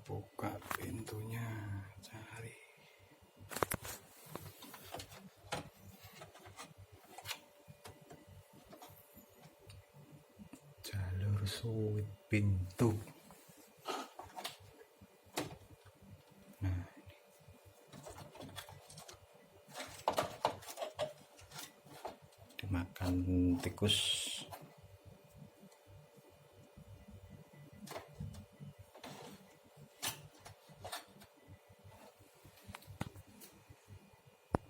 buka pintunya, cari jalur suit pintu. Nah, dimakan tikus.